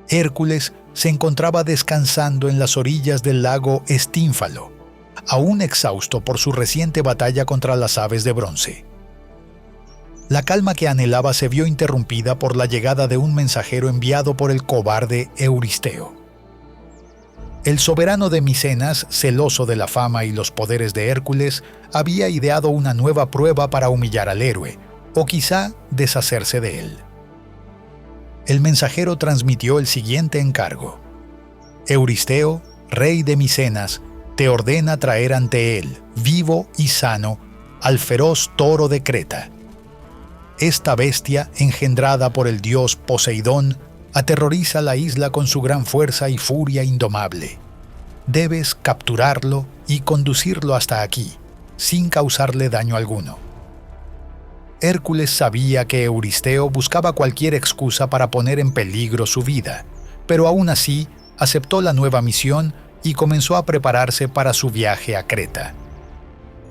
Hércules se encontraba descansando en las orillas del lago Estínfalo, aún exhausto por su reciente batalla contra las aves de bronce. La calma que anhelaba se vio interrumpida por la llegada de un mensajero enviado por el cobarde Euristeo. El soberano de Micenas, celoso de la fama y los poderes de Hércules, había ideado una nueva prueba para humillar al héroe, o quizá deshacerse de él. El mensajero transmitió el siguiente encargo: Euristeo, rey de Micenas, te ordena traer ante él, vivo y sano, al feroz toro de Creta. Esta bestia, engendrada por el dios Poseidón, aterroriza la isla con su gran fuerza y furia indomable. Debes capturarlo y conducirlo hasta aquí, sin causarle daño alguno. Hércules sabía que Euristeo buscaba cualquier excusa para poner en peligro su vida, pero aún así aceptó la nueva misión y comenzó a prepararse para su viaje a Creta.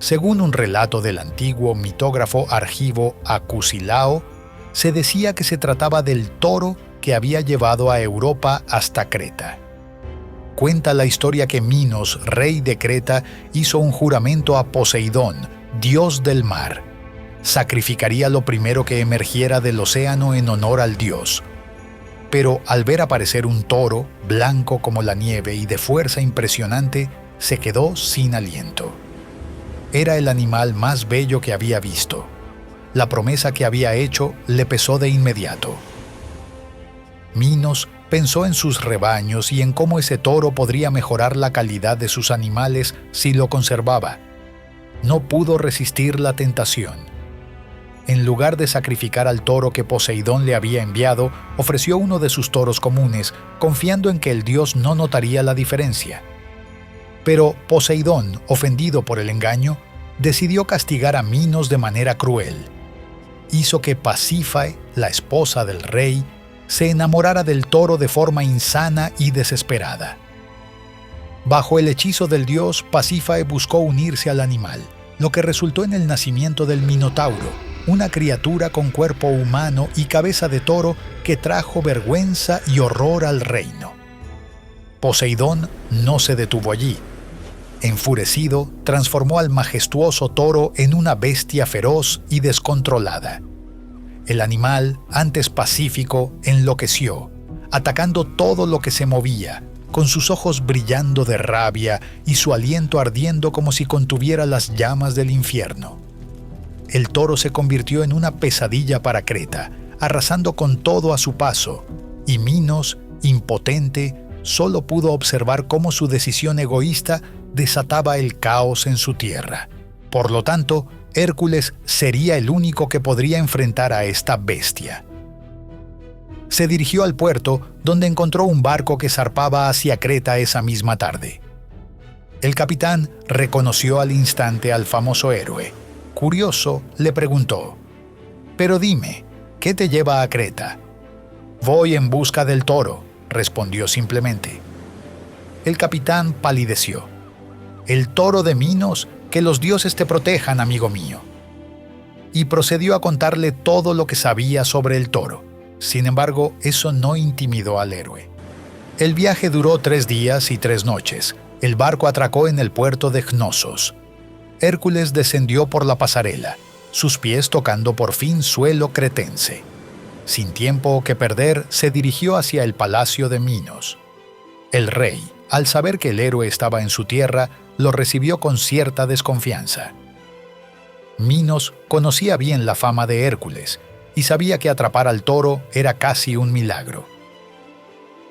Según un relato del antiguo mitógrafo argivo Acusilao, se decía que se trataba del toro que había llevado a Europa hasta Creta. Cuenta la historia que Minos, rey de Creta, hizo un juramento a Poseidón, dios del mar. Sacrificaría lo primero que emergiera del océano en honor al dios. Pero al ver aparecer un toro, blanco como la nieve y de fuerza impresionante, se quedó sin aliento. Era el animal más bello que había visto. La promesa que había hecho le pesó de inmediato. Minos pensó en sus rebaños y en cómo ese toro podría mejorar la calidad de sus animales si lo conservaba. No pudo resistir la tentación. En lugar de sacrificar al toro que Poseidón le había enviado, ofreció uno de sus toros comunes, confiando en que el dios no notaría la diferencia. Pero Poseidón, ofendido por el engaño, decidió castigar a Minos de manera cruel. Hizo que Pasífae, la esposa del rey, se enamorara del toro de forma insana y desesperada. Bajo el hechizo del dios, Pasífae buscó unirse al animal, lo que resultó en el nacimiento del Minotauro, una criatura con cuerpo humano y cabeza de toro que trajo vergüenza y horror al reino. Poseidón no se detuvo allí. Enfurecido, transformó al majestuoso toro en una bestia feroz y descontrolada. El animal, antes pacífico, enloqueció, atacando todo lo que se movía, con sus ojos brillando de rabia y su aliento ardiendo como si contuviera las llamas del infierno. El toro se convirtió en una pesadilla para Creta, arrasando con todo a su paso, y Minos, impotente, solo pudo observar cómo su decisión egoísta desataba el caos en su tierra. Por lo tanto, Hércules sería el único que podría enfrentar a esta bestia. Se dirigió al puerto, donde encontró un barco que zarpaba hacia Creta esa misma tarde. El capitán reconoció al instante al famoso héroe. Curioso, le preguntó: «Pero dime, ¿qué te lleva a Creta?» «Voy en busca del toro», respondió simplemente. El capitán palideció. «¿El toro de Minos? Que los dioses te protejan, amigo mío». Y procedió a contarle todo lo que sabía sobre el toro. Sin embargo, eso no intimidó al héroe. El viaje duró 3 días y 3 noches. El barco atracó en el puerto de Cnosos. Hércules descendió por la pasarela, sus pies tocando por fin suelo cretense. Sin tiempo que perder, se dirigió hacia el palacio de Minos. El rey, al saber que el héroe estaba en su tierra, lo recibió con cierta desconfianza. Minos conocía bien la fama de Hércules y sabía que atrapar al toro era casi un milagro.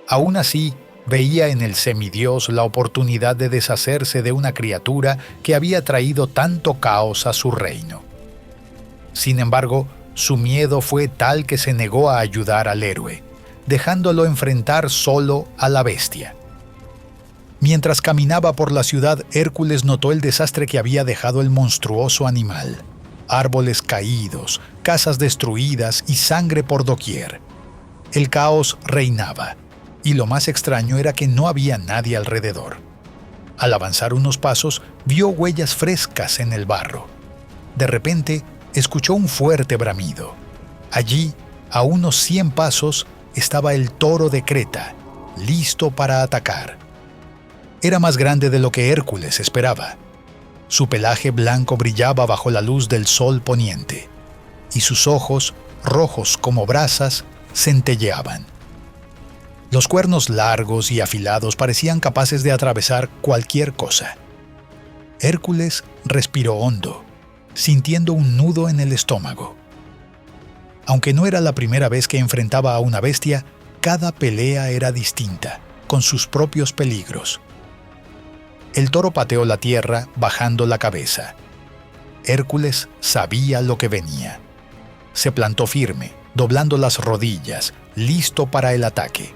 Aún así, veía en el semidios la oportunidad de deshacerse de una criatura que había traído tanto caos a su reino. Sin embargo, su miedo fue tal que se negó a ayudar al héroe, dejándolo enfrentar solo a la bestia. Mientras caminaba por la ciudad, Hércules notó el desastre que había dejado el monstruoso animal. Árboles caídos, casas destruidas y sangre por doquier. El caos reinaba, y lo más extraño era que no había nadie alrededor. Al avanzar unos pasos, vio huellas frescas en el barro. De repente, escuchó un fuerte bramido. Allí, a unos 100 pasos, estaba el toro de Creta, listo para atacar. Era más grande de lo que Hércules esperaba. Su pelaje blanco brillaba bajo la luz del sol poniente, y sus ojos, rojos como brasas, centelleaban. Los cuernos largos y afilados parecían capaces de atravesar cualquier cosa. Hércules respiró hondo, sintiendo un nudo en el estómago. Aunque no era la primera vez que enfrentaba a una bestia, cada pelea era distinta, con sus propios peligros. El toro pateó la tierra, bajando la cabeza. Hércules sabía lo que venía. Se plantó firme, doblando las rodillas, listo para el ataque.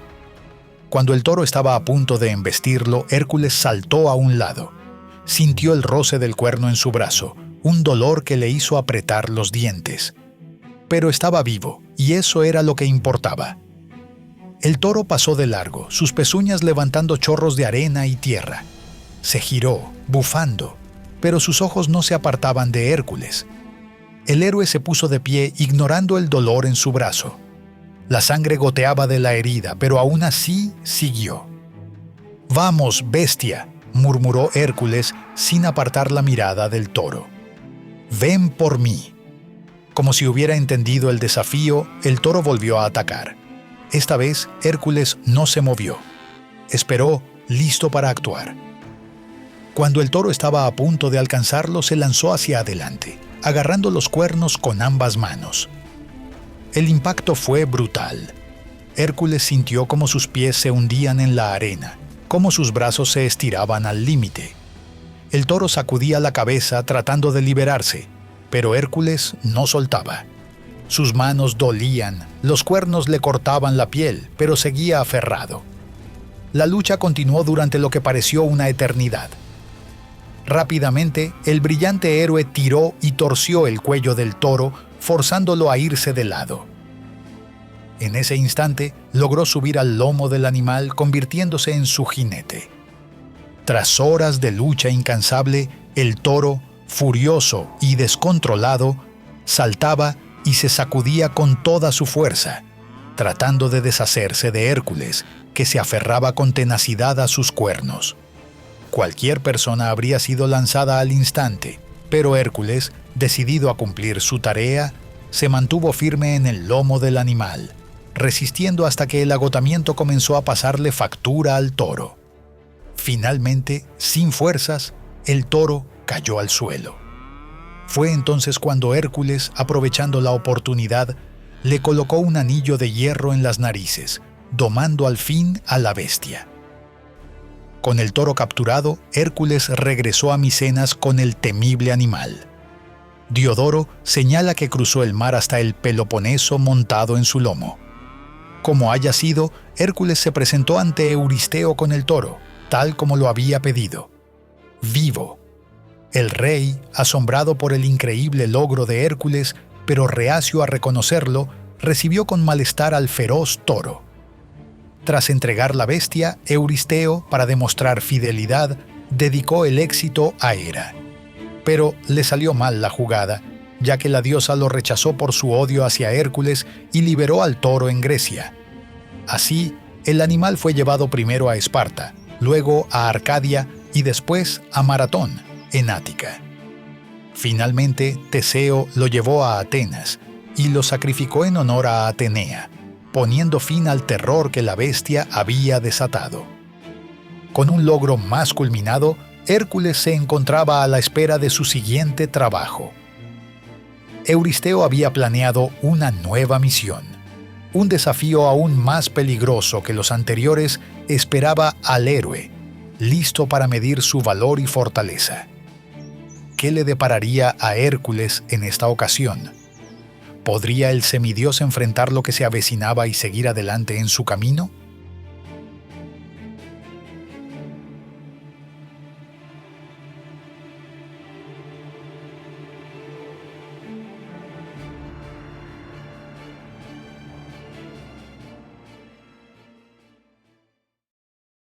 Cuando el toro estaba a punto de embestirlo, Hércules saltó a un lado. Sintió el roce del cuerno en su brazo, un dolor que le hizo apretar los dientes. Pero estaba vivo, y eso era lo que importaba. El toro pasó de largo, sus pezuñas levantando chorros de arena y tierra. Se giró, bufando, pero sus ojos no se apartaban de Hércules. El héroe se puso de pie, ignorando el dolor en su brazo. La sangre goteaba de la herida, pero aún así siguió. «Vamos, bestia», murmuró Hércules sin apartar la mirada del toro. «Ven por mí». Como si hubiera entendido el desafío, el toro volvió a atacar. Esta vez, Hércules no se movió. Esperó, listo para actuar. Cuando el toro estaba a punto de alcanzarlo, se lanzó hacia adelante, agarrando los cuernos con ambas manos. El impacto fue brutal. Hércules sintió cómo sus pies se hundían en la arena, cómo sus brazos se estiraban al límite. El toro sacudía la cabeza tratando de liberarse, pero Hércules no soltaba. Sus manos dolían, los cuernos le cortaban la piel, pero seguía aferrado. La lucha continuó durante lo que pareció una eternidad. Rápidamente, el brillante héroe tiró y torció el cuello del toro, forzándolo a irse de lado. En ese instante, logró subir al lomo del animal, convirtiéndose en su jinete. Tras horas de lucha incansable, el toro, furioso y descontrolado, saltaba y se sacudía con toda su fuerza, tratando de deshacerse de Hércules, que se aferraba con tenacidad a sus cuernos. Cualquier persona habría sido lanzada al instante, pero Hércules, decidido a cumplir su tarea, se mantuvo firme en el lomo del animal, resistiendo hasta que el agotamiento comenzó a pasarle factura al toro. Finalmente, sin fuerzas, el toro cayó al suelo. Fue entonces cuando Hércules, aprovechando la oportunidad, le colocó un anillo de hierro en las narices, domando al fin a la bestia. Con el toro capturado, Hércules regresó a Micenas con el temible animal. Diodoro señala que cruzó el mar hasta el Peloponeso montado en su lomo. Como haya sido, Hércules se presentó ante Euristeo con el toro, tal como lo había pedido. Vivo. El rey, asombrado por el increíble logro de Hércules, pero reacio a reconocerlo, recibió con malestar al feroz toro. Tras entregar la bestia, Euristeo, para demostrar fidelidad, dedicó el éxito a Hera. Pero le salió mal la jugada, ya que la diosa lo rechazó por su odio hacia Hércules y liberó al toro en Grecia. Así, el animal fue llevado primero a Esparta, luego a Arcadia y después a Maratón, en Ática. Finalmente, Teseo lo llevó a Atenas y lo sacrificó en honor a Atenea, poniendo fin al terror que la bestia había desatado. Con un logro más culminado, Hércules se encontraba a la espera de su siguiente trabajo. Euristeo había planeado una nueva misión. Un desafío aún más peligroso que los anteriores esperaba al héroe, listo para medir su valor y fortaleza. ¿Qué le depararía a Hércules en esta ocasión? ¿Podría el semidios enfrentar lo que se avecinaba y seguir adelante en su camino?